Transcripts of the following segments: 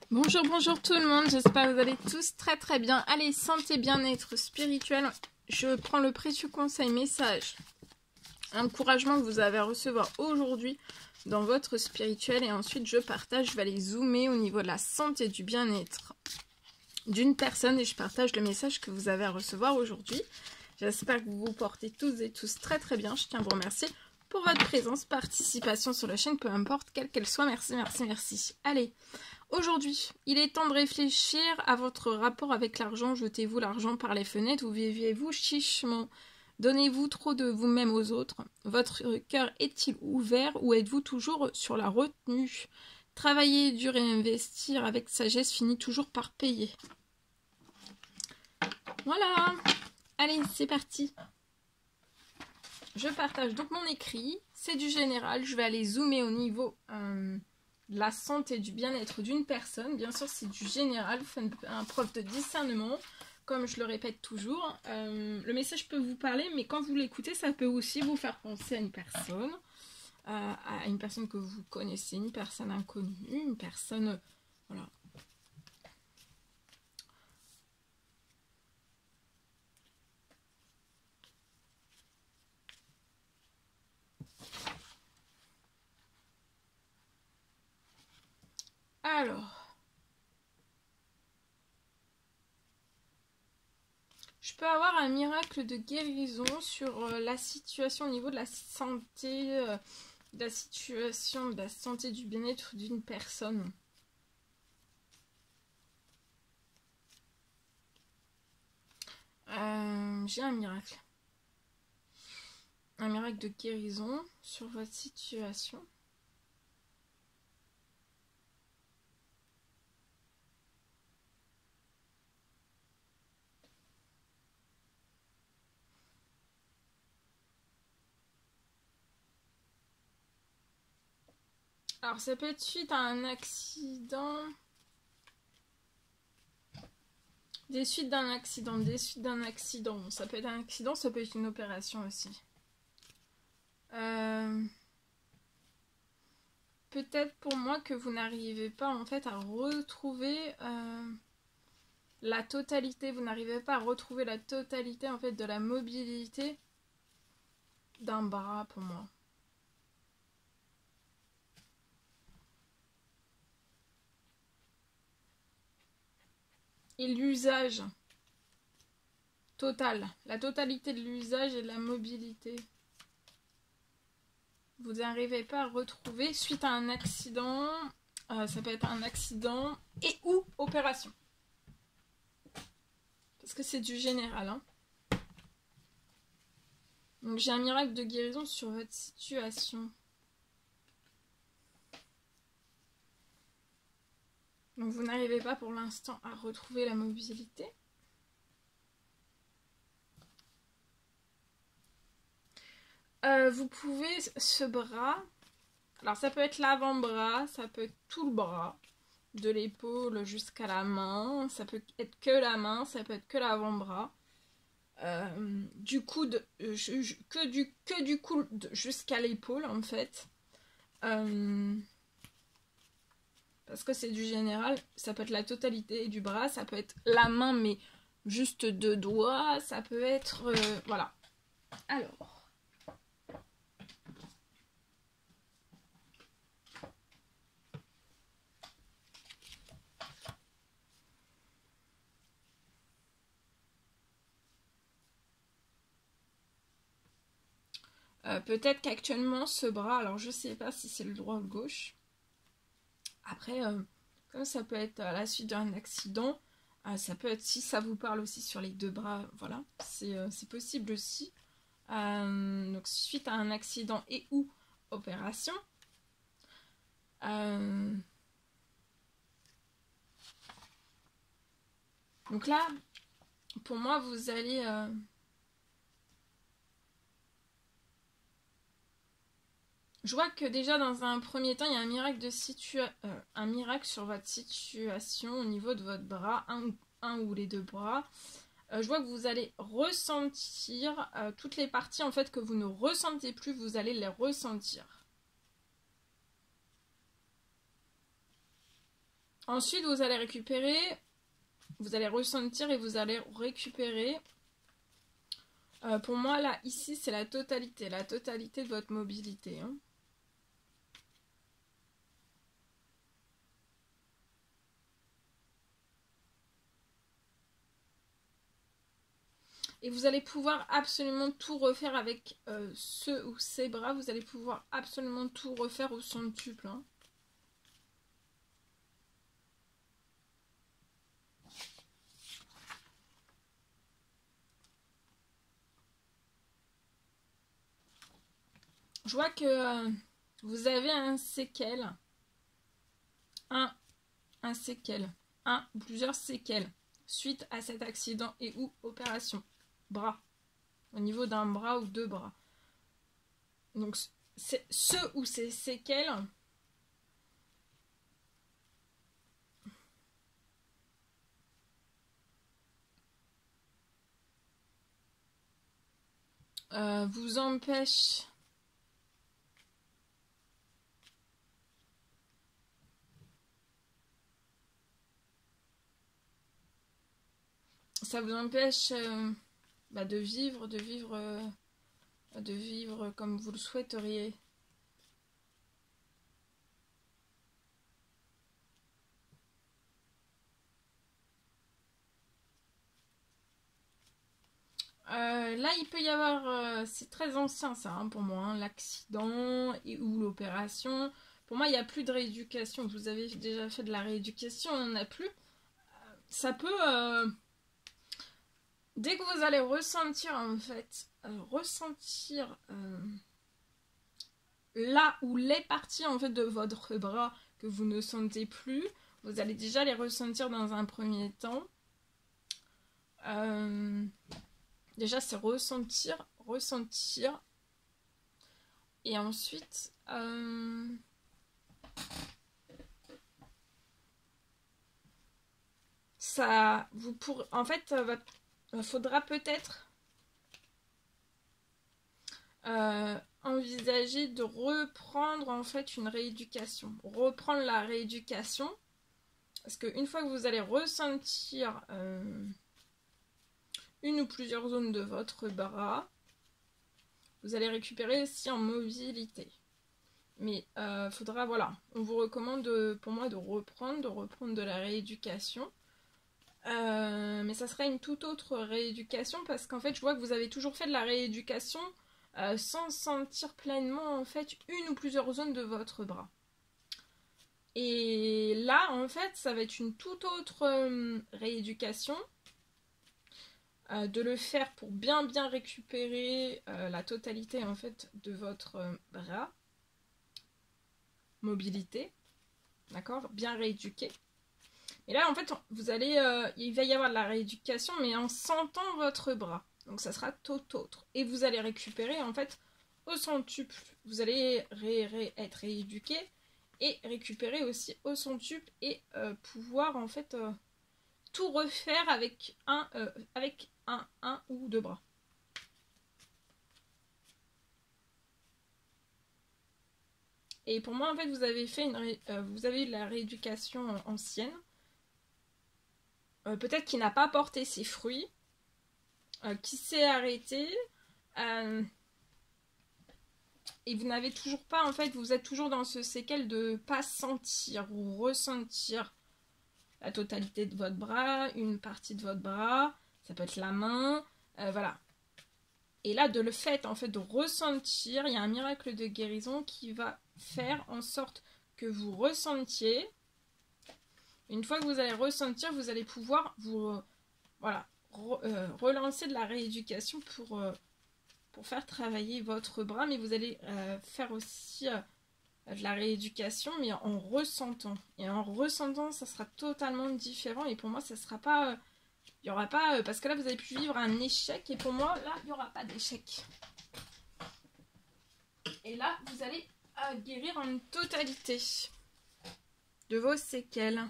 Bonjour, bonjour tout le monde, j'espère que vous allez tous très bien. Allez, santé, bien-être spirituel, je prends le précieux conseil, message, encouragement que vous avez à recevoir aujourd'hui dans votre spirituel et ensuite je partage, je vais aller zoomer au niveau de la santé et du bien-être d'une personne et je partage le message que vous avez à recevoir aujourd'hui. J'espère que vous vous portez tous et tous très bien, je tiens à vous remercier pour votre présence, participation sur la chaîne, peu importe quelle qu'elle soit, merci. Allez. Aujourd'hui, il est temps de réfléchir à votre rapport avec l'argent. Jetez-vous l'argent par les fenêtres ou vivez-vous chichement? Donnez-vous trop de vous-même aux autres? Votre cœur est-il ouvert ou êtes-vous toujours sur la retenue? Travailler dur et investir avec sagesse finit toujours par payer. Voilà. Allez, c'est parti. Je partage donc mon écrit. C'est du général. Je vais aller zoomer au niveau... la santé, du bien-être d'une personne. Bien sûr, c'est du général, faites un preuve de discernement, comme je le répète toujours. Le message peut vous parler, mais quand vous l'écoutez, ça peut aussi vous faire penser à une personne que vous connaissez, une personne inconnue, une personne... Voilà. Alors... Je peux avoir un miracle de guérison sur la situation au niveau de la santé, de la situation de la santé, du bien-être d'une personne. J'ai un miracle. Un miracle de guérison sur votre situation. Alors ça peut être suite à un accident, des suites d'un accident, Ça peut être un accident, ça peut être une opération aussi. Peut-être pour moi que vous n'arrivez pas en fait à retrouver la totalité, vous n'arrivez pas à retrouver la totalité en fait de la mobilité d'un bras pour moi. Et l'usage total, la totalité de l'usage et de la mobilité. Vous n'arrivez pas à retrouver suite à un accident, ça peut être un accident et ou opération. Parce que c'est du général. Hein. Donc j'ai un miracle de guérison sur votre situation. Donc vous n'arrivez pas pour l'instant à retrouver la mobilité. Vous pouvez ce bras, alors ça peut être l'avant-bras, ça peut être tout le bras, de l'épaule jusqu'à la main, ça peut être que la main, ça peut être que l'avant-bras, du coude, que du coude jusqu'à l'épaule en fait, parce que c'est du général, ça peut être la totalité du bras, ça peut être la main mais juste 2 doigts, ça peut être, voilà. Alors... peut-être qu'actuellement ce bras, alors je sais pas si c'est le droit ou le gauche. Après, comme ça peut être à la suite d'un accident, ça peut être si ça vous parle aussi sur les 2 bras, voilà, c'est possible aussi. Donc suite à un accident et ou opération. Donc là, pour moi, vous allez... Je vois que déjà dans un premier temps, il y a un miracle sur votre situation au niveau de votre bras, un ou les 2 bras. Je vois que vous allez ressentir toutes les parties en fait que vous ne ressentez plus, vous allez les ressentir. Ensuite, vous allez récupérer, vous allez ressentir et vous allez récupérer. Pour moi, là, ici, c'est la totalité de votre mobilité. Hein. Et vous allez pouvoir absolument tout refaire avec ce ou ces bras. Vous allez pouvoir absolument tout refaire au centuple. Hein. Je vois que vous avez un séquel. Un séquel. Un ou plusieurs séquelles suite à cet accident et ou opération. Bras. Au niveau d'un bras ou deux bras. Donc, c'est ce ou ces séquelles. Vous empêchent ça vous empêche de vivre comme vous le souhaiteriez. Là, il peut y avoir, c'est très ancien ça hein, pour moi, hein, l'accident et ou l'opération. Pour moi, il n'y a plus de rééducation. Vous avez déjà fait de la rééducation, on n'en a plus. Ça peut, dès que vous allez ressentir en fait, là où les parties en fait de votre bras que vous ne sentez plus, vous allez déjà les ressentir dans un premier temps. Déjà, c'est ressentir. Et ensuite, ça, vous pourrez, en fait, faudra peut-être envisager de reprendre en fait une rééducation. Reprendre la rééducation. Parce qu'une fois que vous allez ressentir une ou plusieurs zones de votre bras, vous allez récupérer aussi en mobilité. Mais faudra, voilà, on vous recommande pour moi de reprendre de la rééducation. Mais ça sera une toute autre rééducation parce qu'en fait, je vois que vous avez toujours fait de la rééducation sans sentir pleinement en fait une ou plusieurs zones de votre bras. Et là, en fait, ça va être une toute autre rééducation. De le faire pour bien récupérer la totalité en fait de votre bras. Mobilité. D'accord ? Bien rééduqué. Et là, en fait, vous allez, il va y avoir de la rééducation, mais en sentant votre bras. Donc, ça sera tout autre. Et vous allez récupérer, en fait, au centuple. Vous allez être rééduqué et récupérer aussi au centuple et pouvoir, en fait, tout refaire avec un ou deux bras. Et pour moi, en fait, vous avez fait vous avez eu la rééducation ancienne. Peut-être qui n'a pas porté ses fruits, qui s'est arrêté, et vous n'avez toujours pas, en fait, vous êtes toujours dans ce séquel de pas sentir ou ressentir la totalité de votre bras, une partie de votre bras, ça peut être la main, voilà. Et là, de le fait, en fait, de ressentir, il y a un miracle de guérison qui va faire en sorte que vous ressentiez. Une fois que vous allez ressentir, vous allez pouvoir vous relancer de la rééducation pour faire travailler votre bras, mais vous allez faire aussi de la rééducation, mais en ressentant. Et en ressentant, ça sera totalement différent. Et pour moi, ça sera pas... il n'y aura pas... parce que là, vous avez pu vivre un échec. Et pour moi, là, il n'y aura pas d'échec. Et là, vous allez guérir en totalité de vos séquelles.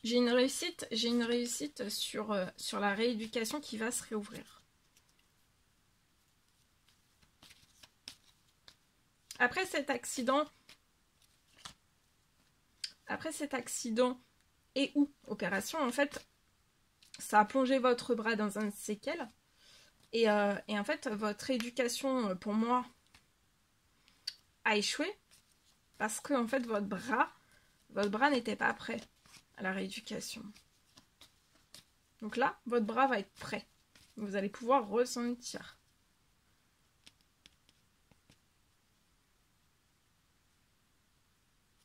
J'ai une réussite sur la rééducation qui va se réouvrir. Après cet accident, après cet accident et ou opération, en fait, ça a plongé votre bras dans un séquelle. Et en fait, votre éducation, pour moi, a échoué. Parce que, en fait, votre bras n'était pas prêt à la rééducation. Donc là, votre bras va être prêt. Vous allez pouvoir ressentir.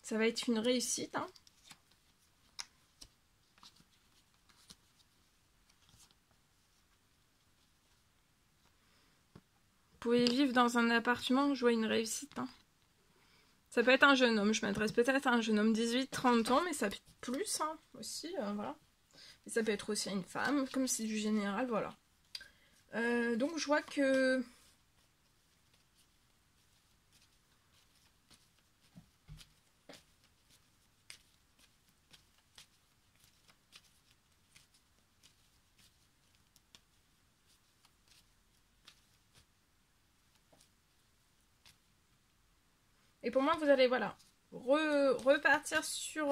Ça va être une réussite, hein. Vous pouvez vivre dans un appartement, je vois une réussite, hein. Ça peut être un jeune homme, je m'adresse peut-être à un jeune homme 18-30 ans, mais ça peut être plus, hein, aussi, voilà. Et ça peut être aussi à une femme, comme c'est du général, voilà. Donc je vois que... Et pour moi, vous allez, voilà, repartir sur...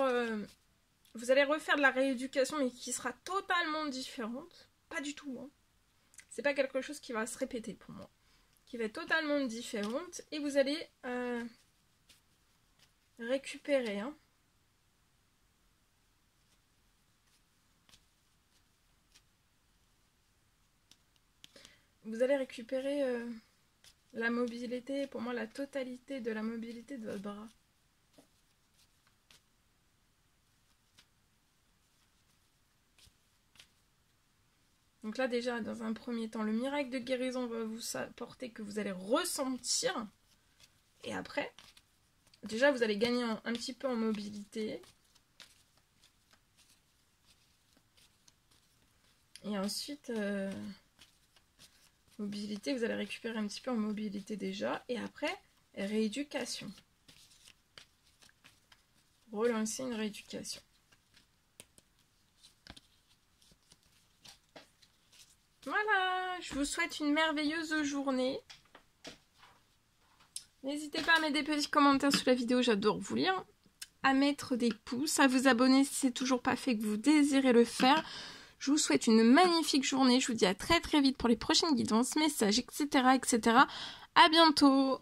vous allez refaire de la rééducation, mais qui sera totalement différente. Pas du tout, hein. C'est pas quelque chose qui va se répéter pour moi. Qui va être totalement différente. Et vous allez récupérer, hein. Vous allez récupérer la mobilité, pour moi la totalité de la mobilité de votre bras. Donc là déjà, dans un premier temps, le miracle de guérison va vous apporter que vous allez ressentir. Et après, déjà vous allez gagner un petit peu en mobilité. Et ensuite... mobilité, vous allez récupérer un petit peu en mobilité déjà. Et après, rééducation. Relancer une rééducation. Voilà, je vous souhaite une merveilleuse journée. N'hésitez pas à mettre des petits commentaires sous la vidéo, j'adore vous lire. À mettre des pouces, à vous abonner si c'est toujours pas fait, que vous désirez le faire. Je vous souhaite une magnifique journée. Je vous dis à très très vite pour les prochaines guidances, messages, etc. etc. À bientôt!